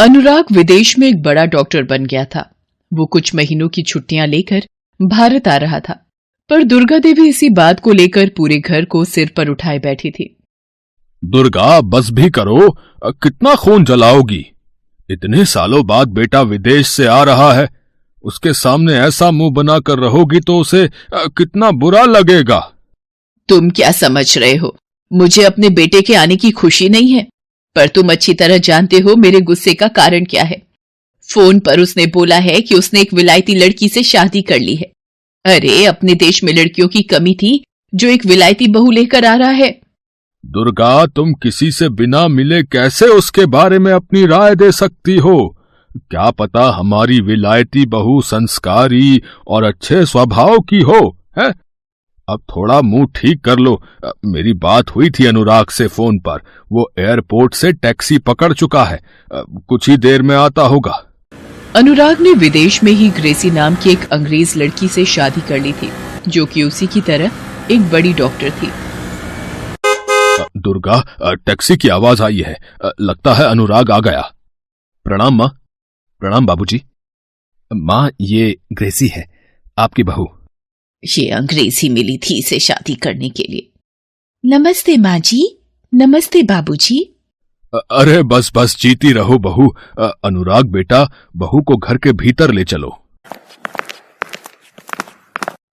अनुराग विदेश में एक बड़ा डॉक्टर बन गया था। वो कुछ महीनों की छुट्टियां लेकर भारत आ रहा था, पर दुर्गा देवी इसी बात को लेकर पूरे घर को सिर पर उठाए बैठी थी। दुर्गा, बस भी करो, कितना खून जलाओगी? इतने सालों बाद बेटा विदेश से आ रहा है, उसके सामने ऐसा मुंह बनाकर रहोगी तो उसे कितना बुरा लगेगा। तुम क्या समझ रहे हो? मुझे अपने बेटे के आने की खुशी नहीं है, पर तुम अच्छी तरह जानते हो मेरे गुस्से का कारण क्या है। फोन पर उसने बोला है कि उसने एक विलायती लड़की से शादी कर ली है। अरे, अपने देश में लड़कियों की कमी थी जो एक विलायती बहू लेकर आ रहा है। दुर्गा, तुम किसी से बिना मिले कैसे उसके बारे में अपनी राय दे सकती हो? क्या पता हमारी विलायती बहू संस्कारी और अच्छे स्वभाव की हो, है? अब थोड़ा मुंह ठीक कर लो। मेरी बात हुई थी अनुराग से फोन पर, वो एयरपोर्ट से टैक्सी पकड़ चुका है, कुछ ही देर में आता होगा। अनुराग ने विदेश में ही ग्रेसी नाम की एक अंग्रेज लड़की से शादी कर ली थी, जो कि उसी की तरह एक बड़ी डॉक्टर थी। दुर्गा, टैक्सी की आवाज आई है, लगता है अनुराग आ गया। प्रणाम माँ। प्रणाम बाबूजी। माँ, ये ग्रेसी है, आपकी बहू। ये अंग्रेजी मिली थी इसे शादी करने के लिए। नमस्ते माँ जी। नमस्ते बाबूजी। अरे बस बस, जीती रहो बहू। अनुराग बेटा, बहू को घर के भीतर ले चलो।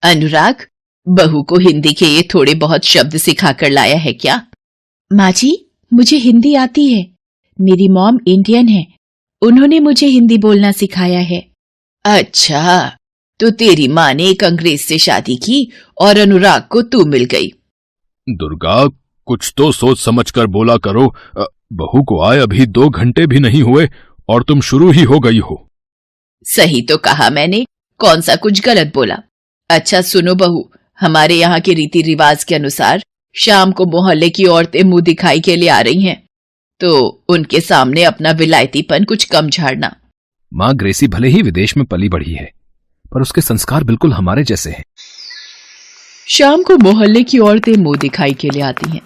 अनुराग, बहू को हिंदी के ये थोड़े बहुत शब्द सिखाकर लाया है क्या? माँ जी, मुझे हिंदी आती है। मेरी मॉम इंडियन है, उन्होंने मुझे हिंदी बोलना सिखाया है। अच्छा, तो तेरी माँ ने एक अंग्रेज से शादी की और अनुराग को तू मिल गई। दुर्गा, कुछ तो सोच समझ कर बोला करो। बहू को आए अभी 2 घंटे भी नहीं हुए और तुम शुरू ही हो गई हो। सही तो कहा मैंने, कौन सा कुछ गलत बोला? अच्छा सुनो बहू, हमारे यहाँ के रीति रिवाज के अनुसार शाम को मोहल्ले की औरतें मुंह दिखाई के लिए आ रही हैं, तो उनके सामने अपना विलायतीपन कुछ कम झाड़ना। माँ, ग्रेसी भले ही विदेश में पली बढ़ी है, पर उसके संस्कार बिल्कुल हमारे जैसे हैं। शाम को मोहल्ले की औरतें मुंह दिखाई के लिए आती हैं।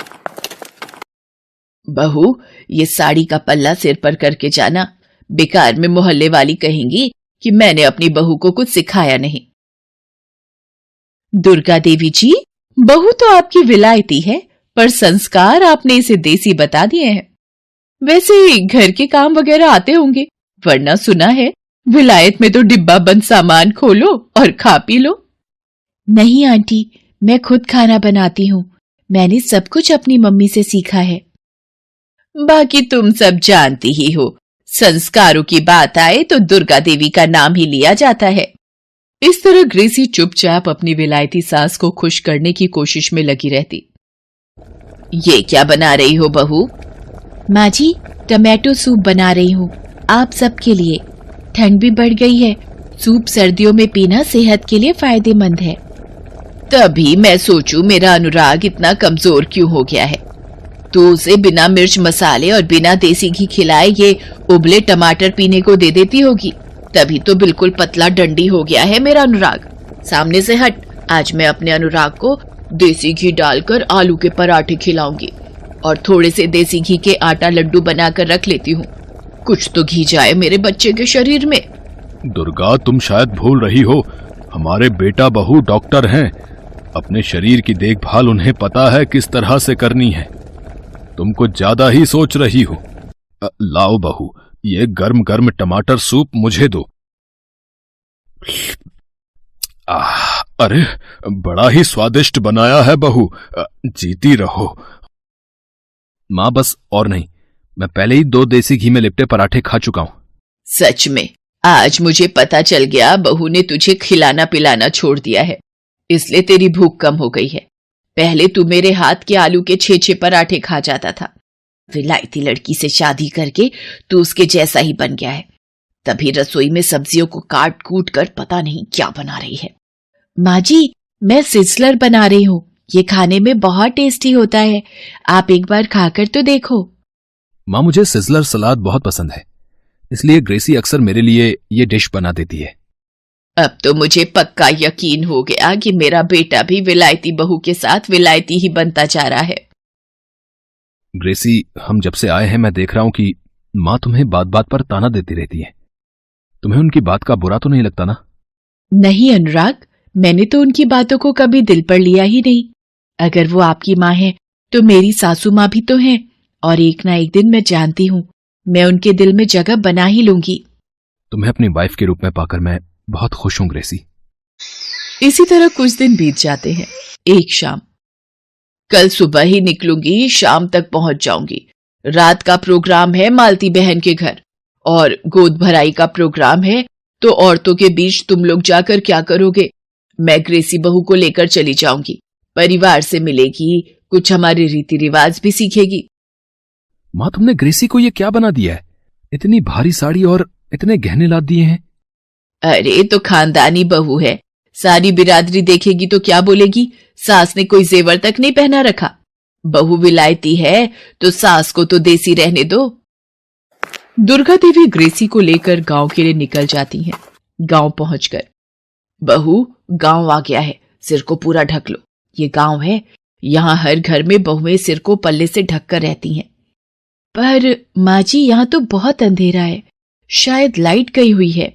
बहू, ये साड़ी का पल्ला सिर पर करके जाना, बेकार में मोहल्ले वाली कहेंगी कि मैंने अपनी बहू को कुछ सिखाया नहीं। दुर्गा देवी जी, बहू तो आपकी विलायती है, पर संस्कार आपने इसे देसी बता दिए हैं। वैसे घर के काम वगैरह आते होंगे, वरना सुना है विलायत में तो डिब्बा बंद सामान खोलो और खा पी लो। नहीं आंटी, मैं खुद खाना बनाती हूँ, मैंने सब कुछ अपनी मम्मी से सीखा है। बाकी तुम सब जानती ही हो, संस्कारों की बात आए तो दुर्गा देवी का नाम ही लिया जाता है। इस तरह ग्रेसी चुपचाप अपनी विलायती सास को खुश करने की कोशिश में लगी रहती। ये क्या बना रही हो बहू? माँ जी, टमाटो सूप बना रही हूँ, आप सबके लिए। ठंड भी बढ़ गई है, सूप सर्दियों में पीना सेहत के लिए फायदेमंद है। तभी मैं सोचूं मेरा अनुराग इतना कमजोर क्यों हो गया है। तो उसे बिना मिर्च मसाले और बिना देसी घी खिलाए ये उबले टमाटर पीने को दे देती होगी, तभी तो बिल्कुल पतला डंडी हो गया है मेरा अनुराग। सामने से हट, आज मैं अपने अनुराग को देसी घी डालकर आलू के पराठे खिलाऊंगी और थोड़े से देसी घी के आटा लड्डू बनाकर रख लेती हूँ, कुछ तो घी जाए मेरे बच्चे के शरीर में। दुर्गा, तुम शायद भूल रही हो, हमारे बेटा बहू डॉक्टर हैं, अपने शरीर की देखभाल उन्हें पता है किस तरह से करनी है। तुम कुछ ज्यादा ही सोच रही हो। लाओ बहू, ये गर्म गर्म टमाटर सूप मुझे दो। अरे, बड़ा ही स्वादिष्ट बनाया है बहू, जीती रहो। माँ, बस और नहीं, मैं पहले ही 2 देसी घी में लिपटे पराठे खा चुका हूँ। सच में आज मुझे पता चल गया बहू ने तुझे खिलाना पिलाना छोड़ दिया है, इसलिए तेरी भूख कम हो गई है। पहले तू मेरे हाथ के आलू के 6-6 पराठे खा जाता था, विलायती लड़की से शादी करके तू उसके जैसा ही बन गया है। तभी रसोई में सब्जियों को काट कूट कर पता नहीं क्या बना रही है। माँ जी, मैं सिजलर बना रही हूँ, ये खाने में बहुत टेस्टी होता है, आप एक बार खाकर तो देखो। माँ, मुझे सिजलर सलाद बहुत पसंद है, इसलिए ग्रेसी अक्सर मेरे लिए ये डिश बना देती है। अब तो मुझे पक्का यकीन हो गया कि मेरा बेटा भी विलायती बहू के साथ विलायती ही बनता जा रहा है। ग्रेसी, हम जब से आए हैं मैं देख रहा हूं कि माँ तुम्हें बात बात पर ताना देती रहती है। तुम्हें उनकी बात का बुरा तो नहीं लगता ना? नहीं अनुराग, मैंने तो उनकी बातों को कभी दिल पर लिया ही नहीं। अगर वो आपकी माँ है तो मेरी सासू माँ भी तो है, और एक ना एक दिन मैं जानती हूँ मैं उनके दिल में जगह बना ही लूंगी। तुम्हें अपनी वाइफ के रूप में पाकर मैं बहुत खुश हूं ग्रेसी। इसी तरह कुछ दिन बीत जाते हैं। एक शाम, कल सुबह ही निकलूंगी, शाम तक पहुंच जाऊंगी। रात का प्रोग्राम है मालती बहन के घर, और गोद भराई का प्रोग्राम है, तो औरतों के बीच तुम लोग जाकर क्या करोगे? मैं ग्रेसी बहू को लेकर चली जाऊंगी, परिवार से मिलेगी, कुछ हमारे रीति रिवाज भी सीखेगी। माँ, तुमने ग्रेसी को ये क्या बना दिया है? इतनी भारी साड़ी और इतने गहने लाद दिए हैं। अरे तो खानदानी बहू है, सारी बिरादरी देखेगी तो क्या बोलेगी? सास ने कोई जेवर तक नहीं पहना रखा। बहू विलायती है तो सास को तो देसी रहने दो। दुर्गा देवी ग्रेसी को लेकर गांव के लिए निकल जाती हैं। गांव पहुंचकर, बहू गांव आ गया है, सिर को पूरा ढक लो। ये गांव है, यहां हर घर में बहुएं सिर को पल्ले से ढककर रहती हैं। पर माँ जी, यहां तो बहुत अंधेरा है, शायद लाइट गई हुई है।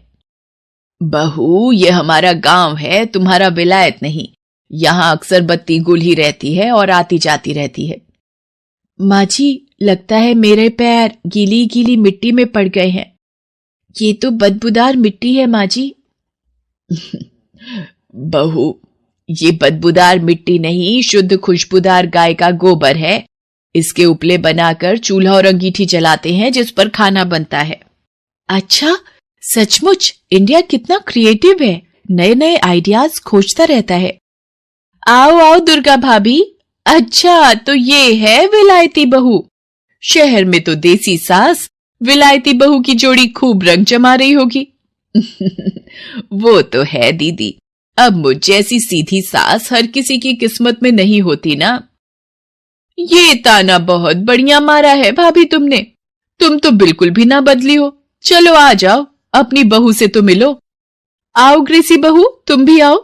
बहू, ये हमारा गांव है, तुम्हारा विलायत नहीं। यहां अक्सर बत्ती गुल ही रहती है और आती जाती रहती है। माँ जी, लगता है मेरे पैर गीली गीली मिट्टी में पड़ गए हैं। ये तो बदबूदार मिट्टी है माँ जी। बहू, ये बदबूदार मिट्टी नहीं, शुद्ध खुशबूदार गाय का गोबर है। इसके उपले बनाकर चूल्हा और अंगीठी जलाते हैं जिस पर खाना बनता है। अच्छा, सचमुच इंडिया कितना क्रिएटिव है, नए नए आइडियाज खोजता रहता है। आओ आओ दुर्गा भाभी। अच्छा, तो ये है विलायती बहू। शहर में तो देसी सास विलायती बहू की जोड़ी खूब रंग जमा रही होगी। वो तो है दीदी, अब मुझ जैसी सीधी सास हर किसी की किस्मत में नहीं होती ना। ये ताना बहुत बढ़िया मारा है भाभी तुमने, तुम तो बिल्कुल भी ना बदली हो। चलो आ जाओ, अपनी बहू से तो मिलो। आओ ग्रेसी बहू, तुम भी आओ।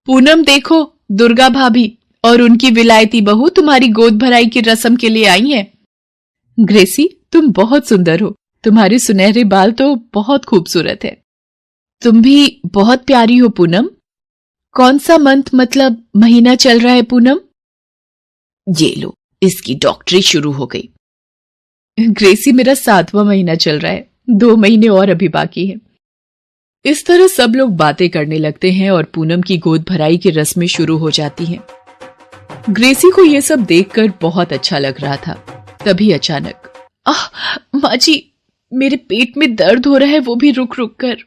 पूनम देखो, दुर्गा भाभी और उनकी विलायती बहू तुम्हारी गोद भराई की रस्म के लिए आई हैं। ग्रेसी, तुम बहुत सुंदर हो, तुम्हारे सुनहरे बाल तो बहुत खूबसूरत है। तुम भी बहुत प्यारी हो पूनम। कौन सा मंथ मतलब महीना चल रहा है पूनम? ये लो, इसकी डॉक्टरी शुरू हो गई। ग्रेसी, मेरा 7वां महीना चल रहा है, 2 महीने और अभी बाकी है। इस तरह सब लोग बातें करने लगते हैं और पूनम की गोद भराई की रस्में शुरू हो जाती हैं। ग्रेसी को यह सब देखकर बहुत अच्छा लग रहा था। तभी अचानक, माँ जी, मेरे पेट में दर्द हो रहा है, वो भी रुक रुक कर।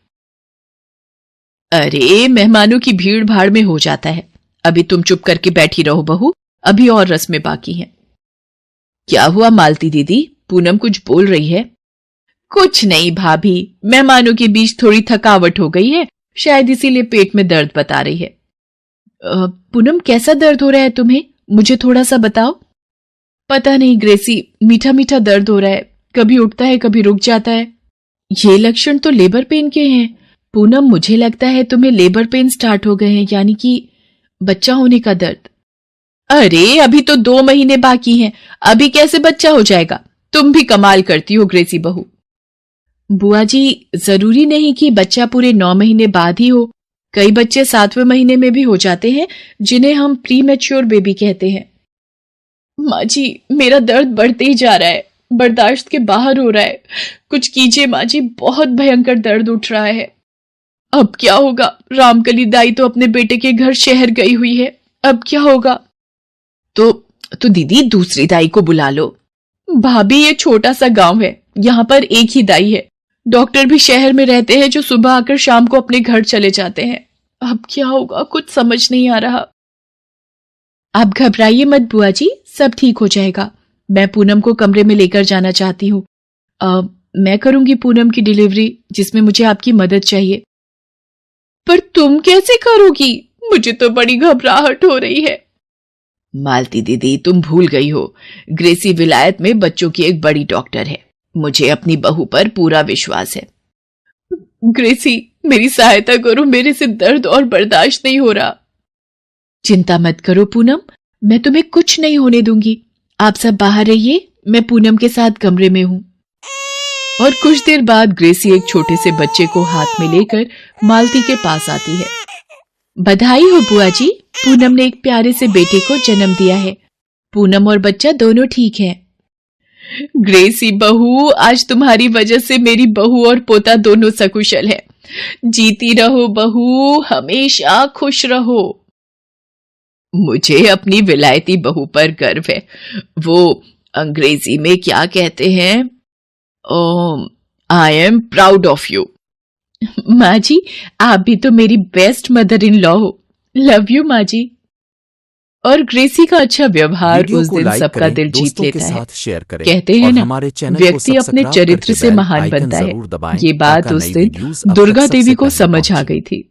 अरे, मेहमानों की भीड़ भाड़ में हो जाता है। अभी तुम चुप करके बैठी रहो बहू, अभी और रस्में बाकी हैं। क्या हुआ मालती दीदी, पूनम कुछ बोल रही है? कुछ नहीं भाभी, मेहमानों के बीच थोड़ी थकावट हो गई है, शायद इसीलिए पेट में दर्द बता रही है। पूनम, कैसा दर्द हो रहा है तुम्हें? मुझे थोड़ा सा बताओ। पता नहीं ग्रेसी, मीठा मीठा दर्द हो रहा है, कभी उठता है कभी रुक जाता है। ये लक्षण तो लेबर पेन के हैं। पूनम, मुझे लगता है तुम्हें लेबर पेन स्टार्ट हो गए हैं, यानी कि बच्चा होने का दर्द। अरे, अभी तो 2 महीने बाकी हैं, अभी कैसे बच्चा हो जाएगा? तुम भी कमाल करती हो ग्रेसी बहू। बुआ जी, जरूरी नहीं कि बच्चा पूरे 9 महीने बाद ही हो। कई बच्चे 7वें महीने में भी हो जाते हैं, जिन्हें हम प्री मैच्योर बेबी कहते हैं। माँ जी, मेरा दर्द बढ़ते ही जा रहा है, बर्दाश्त के बाहर हो रहा है। कुछ कीजिए माँ जी, बहुत भयंकर दर्द उठ रहा है। अब क्या होगा? रामकली दाई तो अपने बेटे के घर शहर गई हुई है, अब क्या होगा? तो दीदी, दूसरी दाई को बुला लो। भाभी, ये छोटा सा गांव है, यहाँ पर एक ही दाई है। डॉक्टर भी शहर में रहते हैं जो सुबह आकर शाम को अपने घर चले जाते हैं। अब क्या होगा, कुछ समझ नहीं आ रहा। आप घबराइए मत बुआ जी, सब ठीक हो जाएगा। मैं पूनम को कमरे में लेकर जाना चाहती हूँ। मैं करूंगी पूनम की डिलीवरी, जिसमें मुझे आपकी मदद चाहिए। पर तुम कैसे करोगी? मुझे तो बड़ी घबराहट हो रही है। मालती दीदी, तुम भूल गई हो, ग्रेसी विलायत में बच्चों की एक बड़ी डॉक्टर है। मुझे अपनी बहू पर पूरा विश्वास है। ग्रेसी, मेरी सहायता करो, मेरे से दर्द और बर्दाश्त नहीं हो रहा। चिंता मत करो पूनम, मैं तुम्हें कुछ नहीं होने दूंगी। आप सब बाहर रहिए, मैं पूनम के साथ कमरे में हूं। और कुछ देर बाद ग्रेसी एक छोटे से बच्चे को हाथ में लेकर मालती के पास आती है। बधाई हो बुआ जी, पूनम ने एक प्यारे से बेटे को जन्म दिया है। पूनम और बच्चा दोनों ठीक है। ग्रेसी बहू, आज तुम्हारी वजह से मेरी बहू और पोता दोनों सकुशल है। जीती रहो बहू, हमेशा खुश रहो। मुझे अपनी विलायती बहू पर गर्व है। वो अंग्रेजी में क्या कहते हैं? I am proud of you. माँ जी, आप भी तो मेरी बेस्ट मदर इन लॉ हो। लव यू माँ जी। और ग्रेसी का अच्छा व्यवहार उस दिन सबका दिल जीत लेता है। कहते हैं ना, व्यक्ति अपने चरित्र से महान बनता है। ये बात उस दिन दुर्गा देवी को समझ आ गई थी।